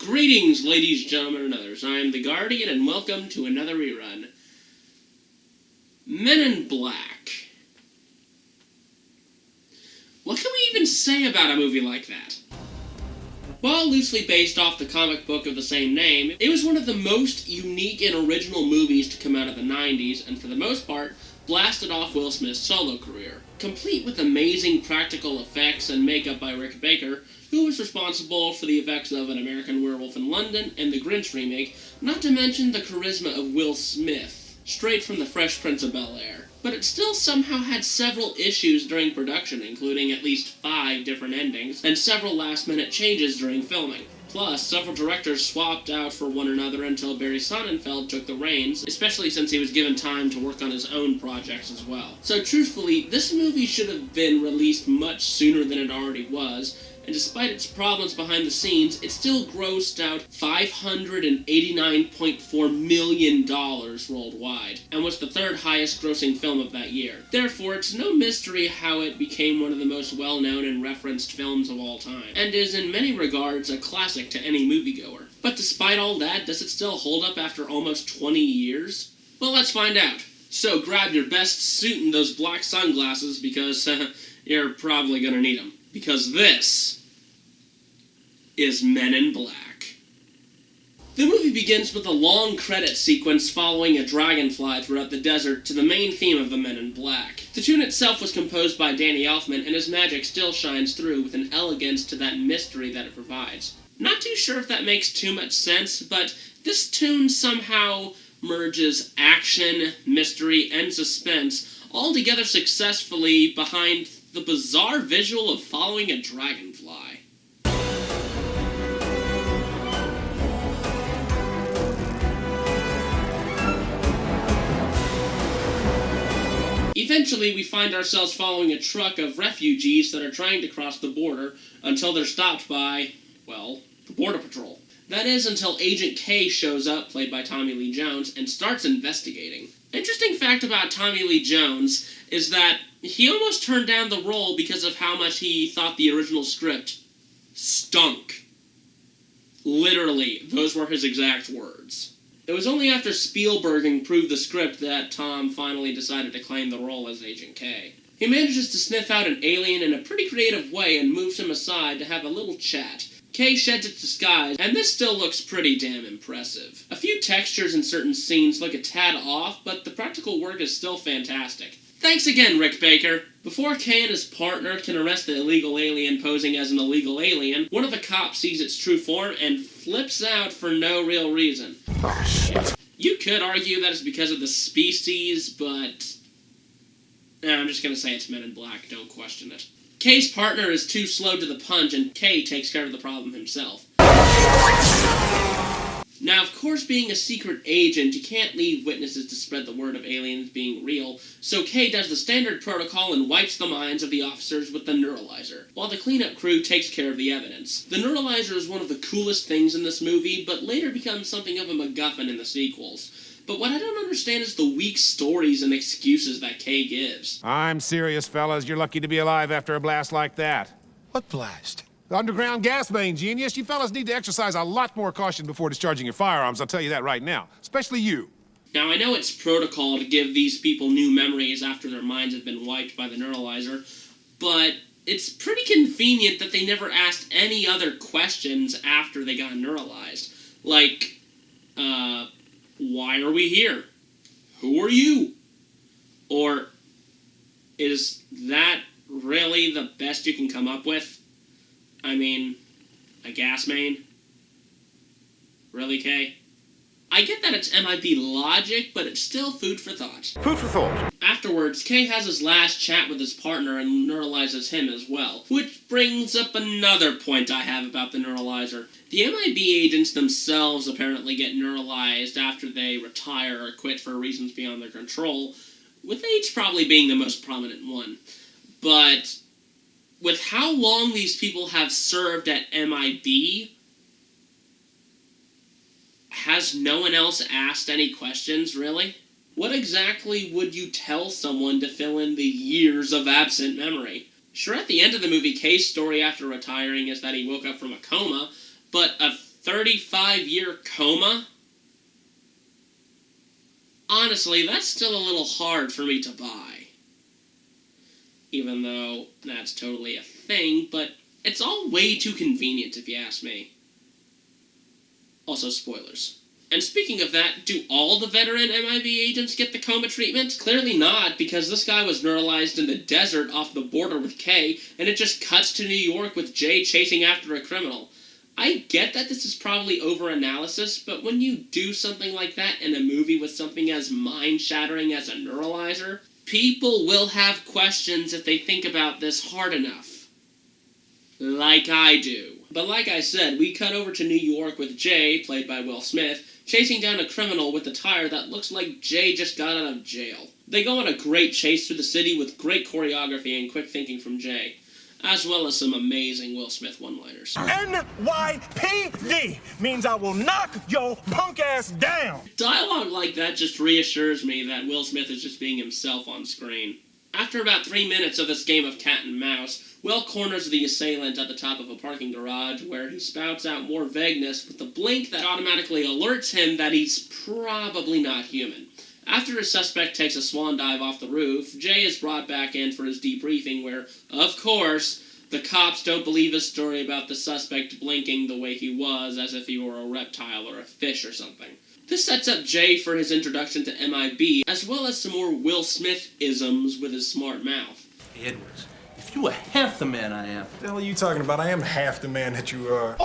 Greetings, ladies, gentlemen, and others. I am the Guardian, and welcome to another rerun. Men in Black. What can we even say about a movie like that? While loosely based off the comic book of the same name, it was one of the most unique and original movies to come out of the 90s, and for the most part, blasted off Will Smith's solo career. Complete with amazing practical effects and makeup by Rick Baker, who was responsible for the effects of An American Werewolf in London and the Grinch remake, not to mention the charisma of Will Smith, straight from the Fresh Prince of Bel-Air. But it still somehow had several issues during production, including at least 5 different endings, and several last-minute changes during filming. Plus, several directors swapped out for one another until Barry Sonnenfeld took the reins, especially since he was given time to work on his own projects as well. So truthfully, this movie should have been released much sooner than it already was, and despite its problems behind the scenes, it still grossed out $589.4 million worldwide, and was the 3rd highest grossing film of that year. Therefore, it's no mystery how it became one of the most well-known and referenced films of all time, and is in many regards a classic to any moviegoer. But despite all that, does it still hold up after almost 20 years? Well, let's find out. So grab your best suit and those black sunglasses, because you're probably gonna need them. Because this is Men in Black. The movie begins with a long credit sequence following a dragonfly throughout the desert to the main theme of the Men in Black. The tune itself was composed by Danny Elfman, and his magic still shines through with an elegance to that mystery that it provides. Not too sure if that makes too much sense, but this tune somehow merges action, mystery, and suspense all together successfully behind the bizarre visual of following a dragonfly. Eventually, we find ourselves following a truck of refugees that are trying to cross the border until they're stopped by, well, the Border Patrol. That is, until Agent K shows up, played by Tommy Lee Jones, and starts investigating. Interesting fact about Tommy Lee Jones is that he almost turned down the role because of how much he thought the original script stunk. Literally, those were his exact words. It was only after Spielberg improved the script that Tom finally decided to claim the role as Agent K. He manages to sniff out an alien in a pretty creative way and moves him aside to have a little chat. K sheds its disguise, and this still looks pretty damn impressive. A few textures in certain scenes look a tad off, but the practical work is still fantastic. Thanks again, Rick Baker. Before K and his partner can arrest the illegal alien posing as an illegal alien, one of the cops sees its true form and flips out for no real reason. Oh, shit. You could argue that it's because of the species, but I'm just gonna say it's Men in Black, don't question it. K's partner is too slow to the punch, and K takes care of the problem himself. Now, of course, being a secret agent, you can't leave witnesses to spread the word of aliens being real, so K does the standard protocol and wipes the minds of the officers with the neuralizer, while the cleanup crew takes care of the evidence. The neuralizer is one of the coolest things in this movie, but later becomes something of a MacGuffin in the sequels. But what I don't understand is the weak stories and excuses that K gives. I'm serious, fellas. You're lucky to be alive after a blast like that. What blast? The underground gas main, genius. You fellas need to exercise a lot more caution before discharging your firearms, I'll tell you that right now. Especially you. Now, I know it's protocol to give these people new memories after their minds have been wiped by the neuralizer, but it's pretty convenient that they never asked any other questions after they got neuralized. Like, why are we here? Who are you? Or, is that really the best you can come up with? I mean, a gas main? Really, Kay? I get that it's MIB logic, but it's still food for thought. Food for thought. Afterwards, Kay has his last chat with his partner and neuralizes him as well, which brings up another point I have about the neuralizer. The MIB agents themselves apparently get neuralized after they retire or quit for reasons beyond their control, with H probably being the most prominent one. But with how long these people have served at MIB, has no one else asked any questions, really? What exactly would you tell someone to fill in the years of absent memory? Sure, at the end of the movie, Kay's story after retiring is that he woke up from a coma, but a 35-year coma? Honestly, that's still a little hard for me to buy. Even though that's totally a thing, but it's all way too convenient if you ask me. Also, spoilers. And speaking of that, do all the veteran MIB agents get the coma treatment? Clearly not, because this guy was neuralized in the desert off the border with Kay, and it just cuts to New York with Jay chasing after a criminal. I get that this is probably over-analysis, but when you do something like that in a movie with something as mind-shattering as a neuralizer, people will have questions if they think about this hard enough. Like I do. But like I said, we cut over to New York with Jay, played by Will Smith, chasing down a criminal with a tire that looks like Jay just got out of jail. They go on a great chase through the city with great choreography and quick thinking from Jay, as well as some amazing Will Smith one-liners. NYPD means I will knock your punk ass down. Dialogue like that just reassures me that Will Smith is just being himself on screen. After about 3 minutes of this game of cat and mouse, Will corners the assailant at the top of a parking garage where he spouts out more vagueness with a blink that automatically alerts him that he's probably not human. After his suspect takes a swan dive off the roof, Jay is brought back in for his debriefing where, of course, the cops don't believe his story about the suspect blinking the way he was, as if he were a reptile or a fish or something. This sets up Jay for his introduction to MIB, as well as some more Will Smith-isms with his smart mouth. Edwards, if you were half the man I am... What the hell are you talking about? I am half the man that you are.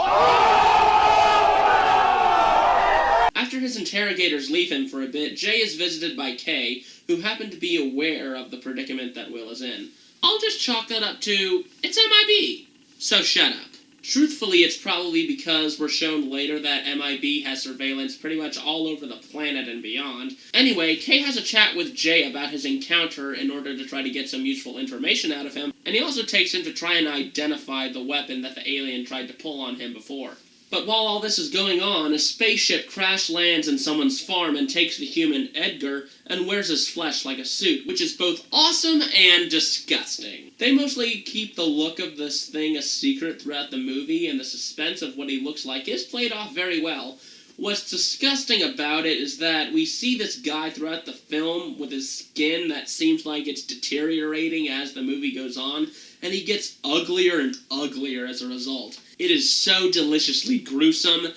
After his interrogators leave him for a bit, Jay is visited by Kay, who happen to be aware of the predicament that Will is in. I'll just chalk that up to, it's MIB, so shut up. Truthfully, it's probably because we're shown later that MIB has surveillance pretty much all over the planet and beyond. Anyway, Kay has a chat with Jay about his encounter in order to try to get some useful information out of him, and he also takes him to try and identify the weapon that the alien tried to pull on him before. But while all this is going on, a spaceship crash lands in someone's farm and takes the human Edgar and wears his flesh like a suit, which is both awesome and disgusting. They mostly keep the look of this thing a secret throughout the movie, and the suspense of what he looks like is played off very well. What's disgusting about it is that we see this guy throughout the film with his skin that seems like it's deteriorating as the movie goes on, and he gets uglier and uglier as a result. It is so deliciously gruesome,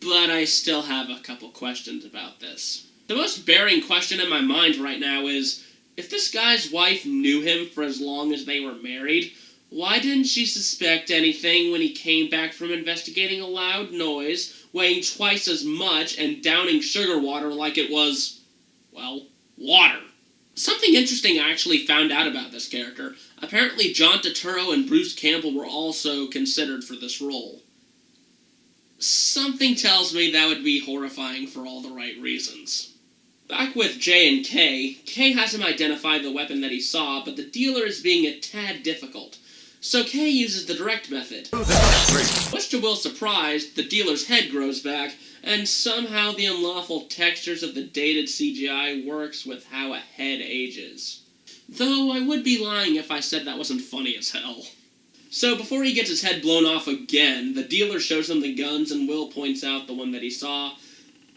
but I still have a couple questions about this. The most bearing question in my mind right now is, if this guy's wife knew him for as long as they were married, why didn't she suspect anything when he came back from investigating a loud noise, weighing twice as much and downing sugar water like it was, well, water? Something interesting I actually found out about this character. Apparently John Turturro and Bruce Campbell were also considered for this role. Something tells me that would be horrifying for all the right reasons. Back with Jay and Kay, Kay has him identify the weapon that he saw, but the dealer is being a tad difficult. So Kay uses the direct method. Much to Will's surprise, the dealer's head grows back, and somehow the unlawful textures of the dated CGI works with how a head ages. Though I would be lying if I said that wasn't funny as hell. So before he gets his head blown off again, the dealer shows him the guns and Will points out the one that he saw,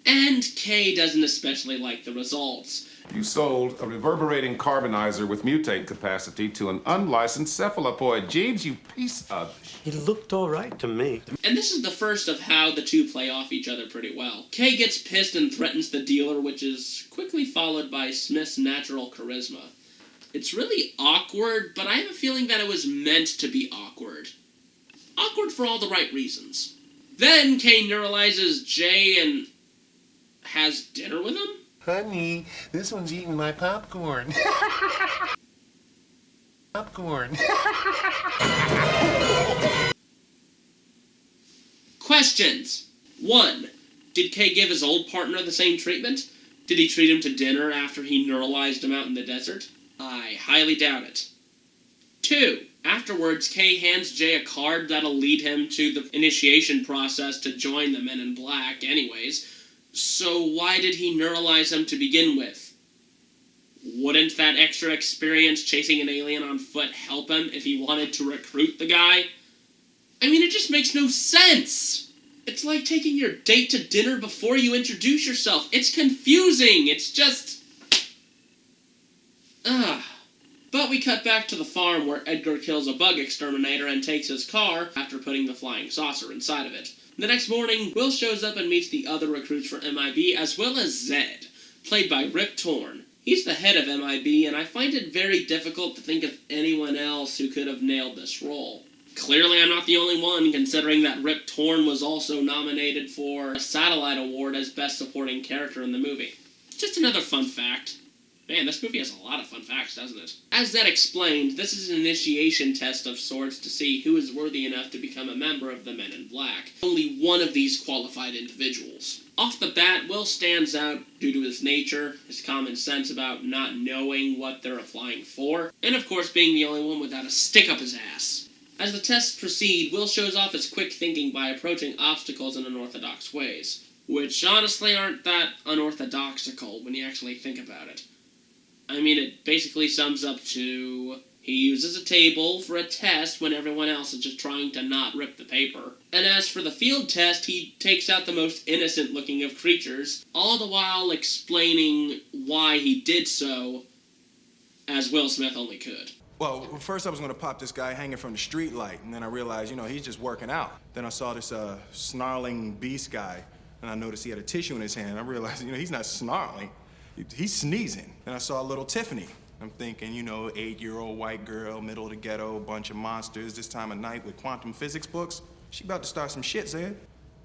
and Kay doesn't especially like the results. You sold a reverberating carbonizer with mutate capacity to an unlicensed cephalopoid. Jeeves, you piece of... He looked all right to me. And this is the first of how the two play off each other pretty well. Kay gets pissed and threatens the dealer, which is quickly followed by Smith's natural charisma. It's really awkward, but I have a feeling that it was meant to be awkward. Awkward for all the right reasons. Then Kay neuralizes Jay and has dinner with him? Honey, this one's eating my popcorn. Popcorn. Questions. 1. Did Kay give his old partner the same treatment? Did he treat him to dinner after he neuralized him out in the desert? I highly doubt it. 2. Afterwards, Kay hands Jay a card that'll lead him to the initiation process to join the Men in Black anyways. So why did he neuralize him to begin with? Wouldn't that extra experience chasing an alien on foot help him if he wanted to recruit the guy? I mean, it just makes no sense! It's like taking your date to dinner before you introduce yourself. It's confusing. It's just... But we cut back to the farm where Edgar kills a bug exterminator and takes his car after putting the flying saucer inside of it. The next morning, Will shows up and meets the other recruits for MIB, as well as Zed, played by Rip Torn. He's the head of MIB, and I find it very difficult to think of anyone else who could have nailed this role. Clearly I'm not the only one, considering that Rip Torn was also nominated for a Satellite Award as Best Supporting Character in the movie. Just another fun fact. Man, this movie has a lot of fun facts, doesn't it? As Zed explained, this is an initiation test of sorts to see who is worthy enough to become a member of the Men in Black. Only one of these qualified individuals. Off the bat, Will stands out due to his nature, his common sense about not knowing what they're applying for, and of course being the only one without a stick up his ass. As the tests proceed, Will shows off his quick thinking by approaching obstacles in unorthodox ways, which honestly aren't that unorthodoxical when you actually think about it. I mean, it basically sums up to... he uses a table for a test when everyone else is just trying to not rip the paper. And as for the field test, he takes out the most innocent-looking of creatures, all the while explaining why he did so, as Will Smith only could. Well, first I was gonna pop this guy hanging from the street light, and then I realized, he's just working out. Then I saw this snarling beast guy, and I noticed he had a tissue in his hand. I realized, he's not snarling. He's sneezing. And I saw little Tiffany. I'm thinking, 8-year-old white girl, middle of the ghetto, bunch of monsters, this time of night with quantum physics books. She about to start some shit, Zed.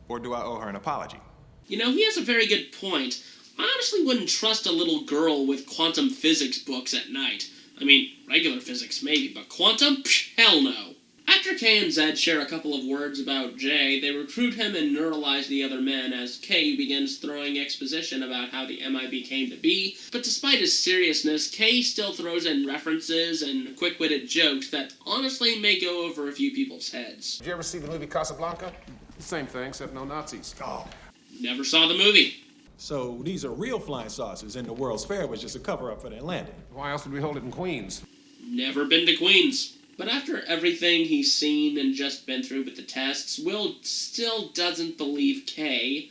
Or do I owe her an apology? He has a very good point. I honestly wouldn't trust a little girl with quantum physics books at night. I mean, regular physics maybe, but quantum? Psh, hell no. After Kay and Zed share a couple of words about Jay, they recruit him and neuralize the other men as Kay begins throwing exposition about how the MIB came to be, but despite his seriousness, Kay still throws in references and quick-witted jokes that honestly may go over a few people's heads. Did you ever see the movie Casablanca? Same thing, except no Nazis. Oh. Never saw the movie. So these are real flying saucers, and the World's Fair was just a cover-up for their landing. Why else would we hold it in Queens? Never been to Queens. But after everything he's seen and just been through with the tests, Will still doesn't believe Kay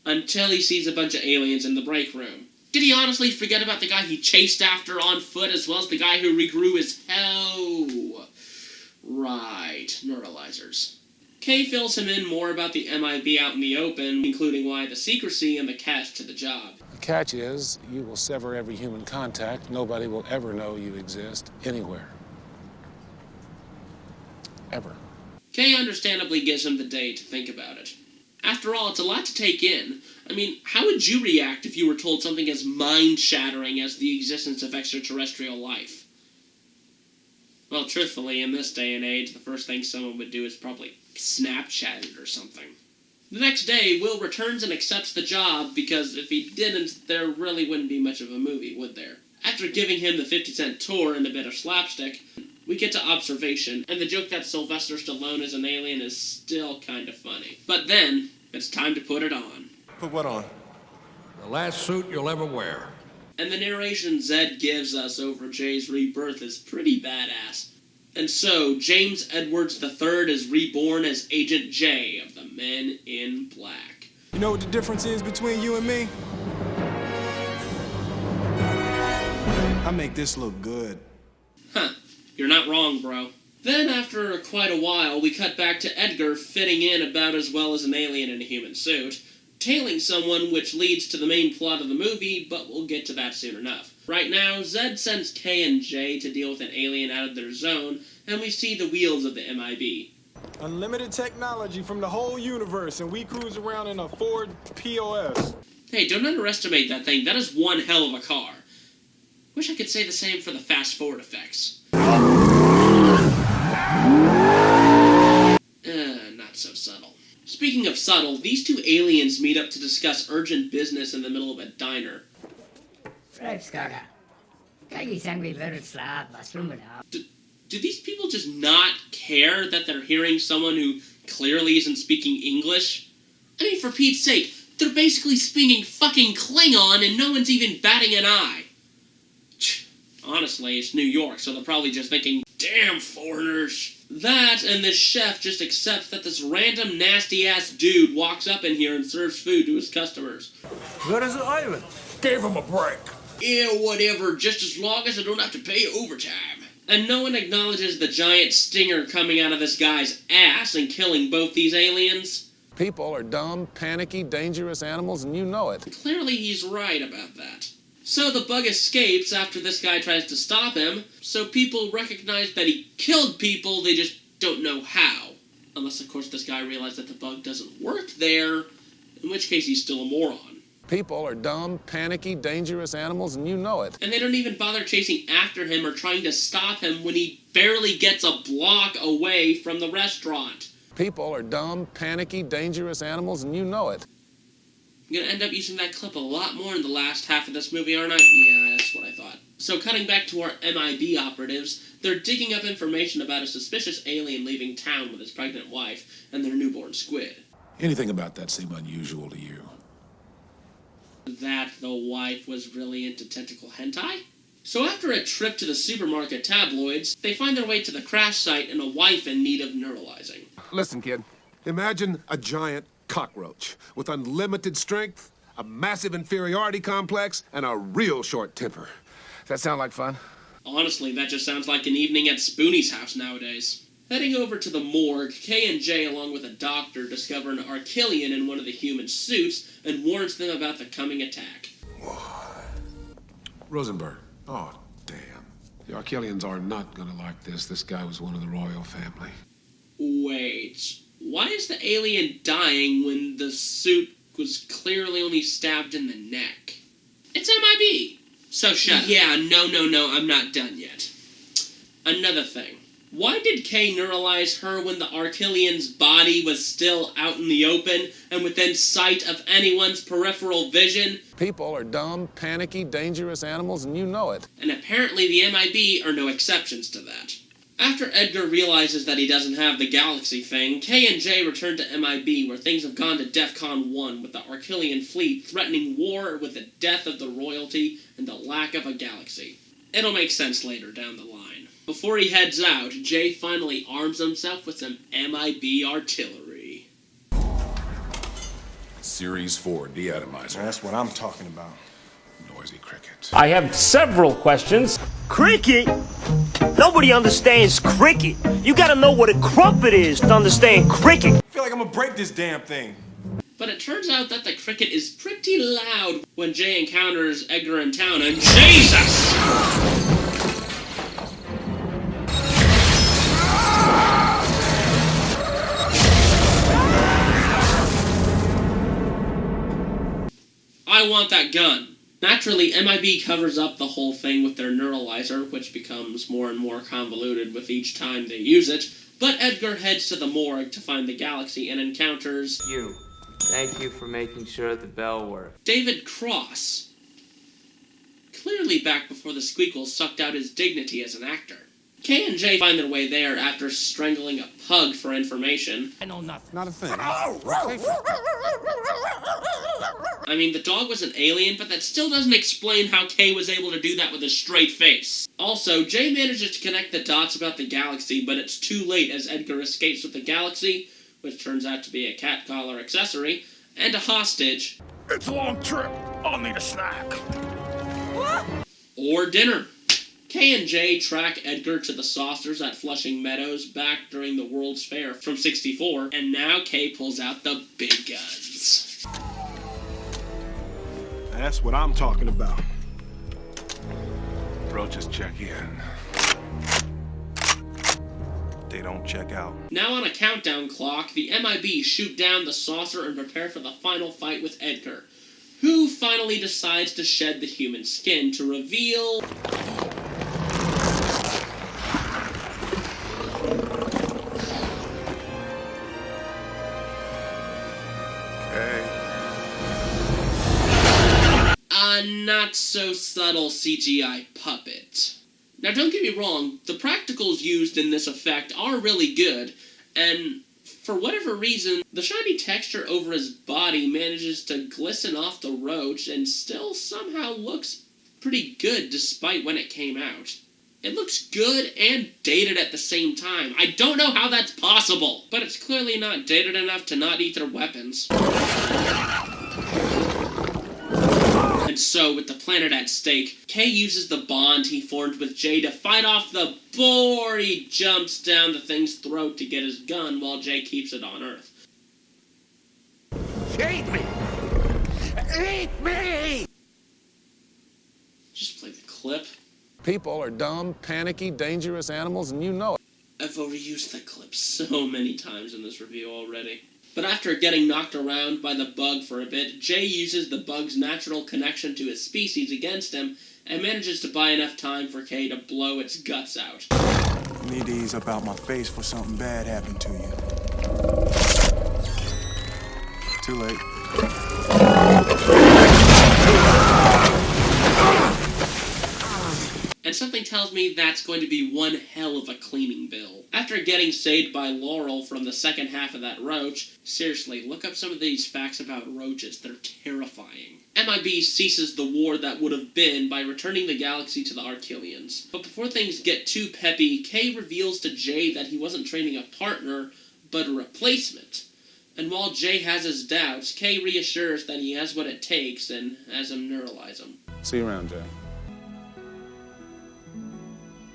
until he sees a bunch of aliens in the break room. Did he honestly forget about the guy he chased after on foot as well as the guy who regrew his hell? Right, neuralizers. Kay fills him in more about the MIB out in the open, including why the secrecy and the catch to the job. The catch is, you will sever every human contact. Nobody will ever know you exist anywhere. Ever. Kay understandably gives him the day to think about it. After all, it's a lot to take in. I mean, how would you react if you were told something as mind-shattering as the existence of extraterrestrial life? Well, truthfully, in this day and age, the first thing someone would do is probably Snapchat it or something. The next day, Will returns and accepts the job because if he didn't, there really wouldn't be much of a movie, would there? After giving him the 50-cent tour and a bit of slapstick, we get to observation, and the joke that Sylvester Stallone is an alien is still kind of funny. But then, it's time to put it on. Put what on? The last suit you'll ever wear. And the narration Zed gives us over Jay's rebirth is pretty badass. And so, James Edwards III is reborn as Agent J of the Men in Black. You know what the difference is between you and me? I make this look good. Huh. You're not wrong, bro. Then, after quite a while, we cut back to Edgar fitting in about as well as an alien in a human suit, tailing someone, which leads to the main plot of the movie, but we'll get to that soon enough. Right now, Zed sends Kay and Jay to deal with an alien out of their zone, and we see the wheels of the MIB. Unlimited technology from the whole universe, and we cruise around in a Ford POS. Hey, don't underestimate that thing. That is one hell of a car. Wish I could say the same for the fast-forward effects. Not so subtle. Speaking of subtle, these two aliens meet up to discuss urgent business in the middle of a diner. Do these people just not care that they're hearing someone who clearly isn't speaking English? I mean, for Pete's sake, they're basically speaking fucking Klingon and no one's even batting an eye. Honestly, it's New York, so they're probably just thinking, damn foreigners. That, and this chef just accepts that this random nasty-ass dude walks up in here and serves food to his customers. Where is Ivan? Gave him a break. Yeah, whatever, just as long as I don't have to pay overtime. And no one acknowledges the giant stinger coming out of this guy's ass and killing both these aliens. People are dumb, panicky, dangerous animals, and you know it. Clearly he's right about that. So the bug escapes after this guy tries to stop him, so people recognize that he killed people, they just don't know how. Unless, of course, this guy realized that the bug doesn't work there, in which case he's still a moron. People are dumb, panicky, dangerous animals, and you know it. And they don't even bother chasing after him or trying to stop him when he barely gets a block away from the restaurant. People are dumb, panicky, dangerous animals, and you know it. I'm gonna end up using that clip a lot more in the last half of this movie, aren't I? Yeah, that's what I thought. So cutting back to our MIB operatives, they're digging up information about a suspicious alien leaving town with his pregnant wife and their newborn squid. Anything about that seem unusual to you? That the wife was really into tentacle hentai? So after a trip to the supermarket tabloids, they find their way to the crash site and a wife in need of neuralizing. Listen, kid. Imagine a giant cockroach with unlimited strength, a massive inferiority complex, and a real short temper. Does that sound like fun? Honestly, that just sounds like an evening at Spoonie's house nowadays. Heading over to the morgue, Kay and Jay, along with a doctor, discover an Archillian in one of the human suits and warns them about the coming attack. Rosenberg. Oh, damn. The Archillians are not gonna like this. This guy was one of the royal family. Wait, why is the alien dying when the suit was clearly only stabbed in the neck? It's MIB. So shut up. Yeah, no, I'm not done yet. Another thing. Why did Kay neuralize her when the Archillian's body was still out in the open and within sight of anyone's peripheral vision? People are dumb, panicky, dangerous animals, and you know it. And apparently the MIB are no exceptions to that. After Edgar realizes that he doesn't have the galaxy thing, Kay and Jay return to MIB where things have gone to DEFCON 1 with the Archillian fleet threatening war with the death of the royalty and the lack of a galaxy. It'll make sense later down the line. Before he heads out, Jay finally arms himself with some MIB artillery. Series 4 deatomizer. That's what I'm talking about. Noisy cricket. I have several questions. Cricket? Nobody understands cricket. You gotta know what a crumpet is to understand cricket. I feel like I'm gonna break this damn thing. But it turns out that the cricket is pretty loud when Jay encounters Edgar in town, and Jesus! I want that gun. Naturally, MIB covers up the whole thing with their neuralizer, which becomes more and more convoluted with each time they use it, but Edgar heads to the morgue to find the galaxy and encounters... You. Thank you for making sure the bell worked. David Cross. Clearly back before the squeakles sucked out his dignity as an actor. Kay and Jay find their way there after strangling a pug for information. I know nothing. Not a thing. I mean, the dog was an alien, but that still doesn't explain how Kay was able to do that with a straight face. Also, Jay manages to connect the dots about the galaxy, but it's too late as Edgar escapes with the galaxy, which turns out to be a cat collar accessory, and a hostage. It's a long trip. I'll need a snack. Or dinner. Kay and Jay track Edgar to the saucers at Flushing Meadows back during the World's Fair from '64, and now Kay pulls out the big guns. That's what I'm talking about. Approaches check in. They don't check out. Now on a countdown clock, the MIB shoot down the saucer and prepare for the final fight with Edgar, who finally decides to shed the human skin to reveal... a not-so-subtle CGI puppet. Now, don't get me wrong, the practicals used in this effect are really good, and for whatever reason, the shiny texture over his body manages to glisten off the roach and still somehow looks pretty good despite when it came out. It looks good and dated at the same time. I don't know how that's possible, but it's clearly not dated enough to not eat their weapons. And so, with the planet at stake, Kay uses the bond he formed with Jay to fight off the boar. He jumps down the thing's throat to get his gun while Jay keeps it on Earth. Eat me! Eat me! Just play the clip. People are dumb, panicky, dangerous animals, and you know it. I've overused that clip so many times in this review already. But after getting knocked around by the bug for a bit, Jay uses the bug's natural connection to his species against him and manages to buy enough time for Kay to blow its guts out. You need to ease up out my face before something bad happened to you. Too late. And something tells me that's going to be one hell of a cleaning bill. After getting saved by Laurel from the second half of that roach, seriously, look up some of these facts about roaches. They're terrifying. MIB ceases the war that would have been by returning the galaxy to the Archelians. But before things get too peppy, Kay reveals to Jay that he wasn't training a partner, but a replacement. And while Jay has his doubts, Kay reassures that he has what it takes and has him neuralize him. See you around, Jay.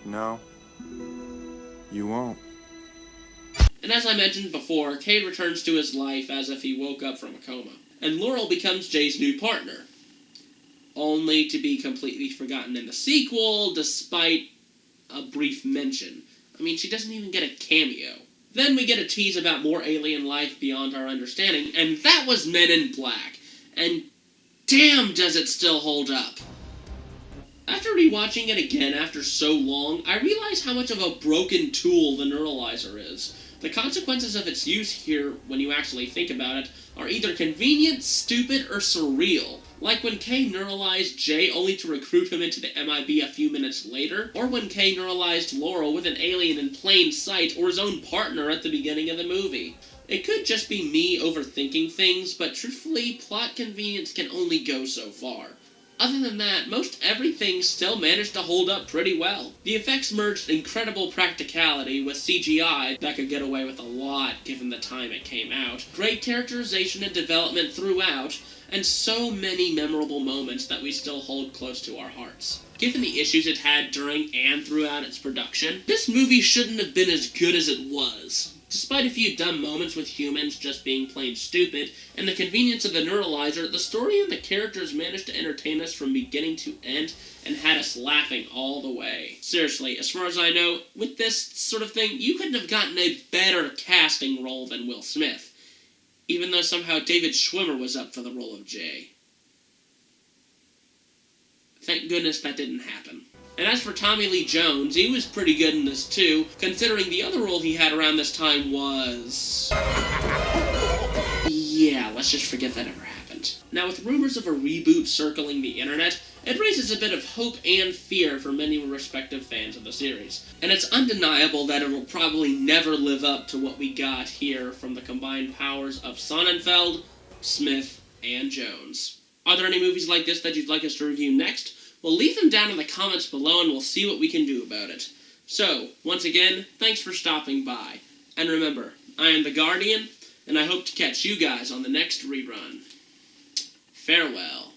No, you won't. And as I mentioned before, Kay returns to his life as if he woke up from a coma. And Laurel becomes Jay's new partner. Only to be completely forgotten in the sequel, despite a brief mention. I mean, she doesn't even get a cameo. Then we get a tease about more alien life beyond our understanding, and that was Men in Black. And damn does it still hold up. After rewatching it again after so long, I realize how much of a broken tool the neuralizer is. The consequences of its use here, when you actually think about it, are either convenient, stupid, or surreal. Like when Kay neuralized Jay only to recruit him into the MIB a few minutes later, or when Kay neuralized Laurel with an alien in plain sight or his own partner at the beginning of the movie. It could just be me overthinking things, but truthfully, plot convenience can only go so far. Other than that, most everything still managed to hold up pretty well. The effects merged incredible practicality with CGI that could get away with a lot given the time it came out, great characterization and development throughout, and so many memorable moments that we still hold close to our hearts. Given the issues it had during and throughout its production, this movie shouldn't have been as good as it was. Despite a few dumb moments with humans just being plain stupid, and the convenience of the neuralizer, the story and the characters managed to entertain us from beginning to end, and had us laughing all the way. Seriously, as far as I know, with this sort of thing, you couldn't have gotten a better casting role than Will Smith, even though somehow David Schwimmer was up for the role of Jay. Thank goodness that didn't happen. And as for Tommy Lee Jones, he was pretty good in this too, considering the other role he had around this time was... yeah, let's just forget that ever happened. Now, with rumors of a reboot circling the internet, it raises a bit of hope and fear for many respective fans of the series. And it's undeniable that it will probably never live up to what we got here from the combined powers of Sonnenfeld, Smith, and Jones. Are there any movies like this that you'd like us to review next? Well, leave them down in the comments below and we'll see what we can do about it. So, once again, thanks for stopping by. And remember, I am the Guardian, and I hope to catch you guys on the next rerun. Farewell.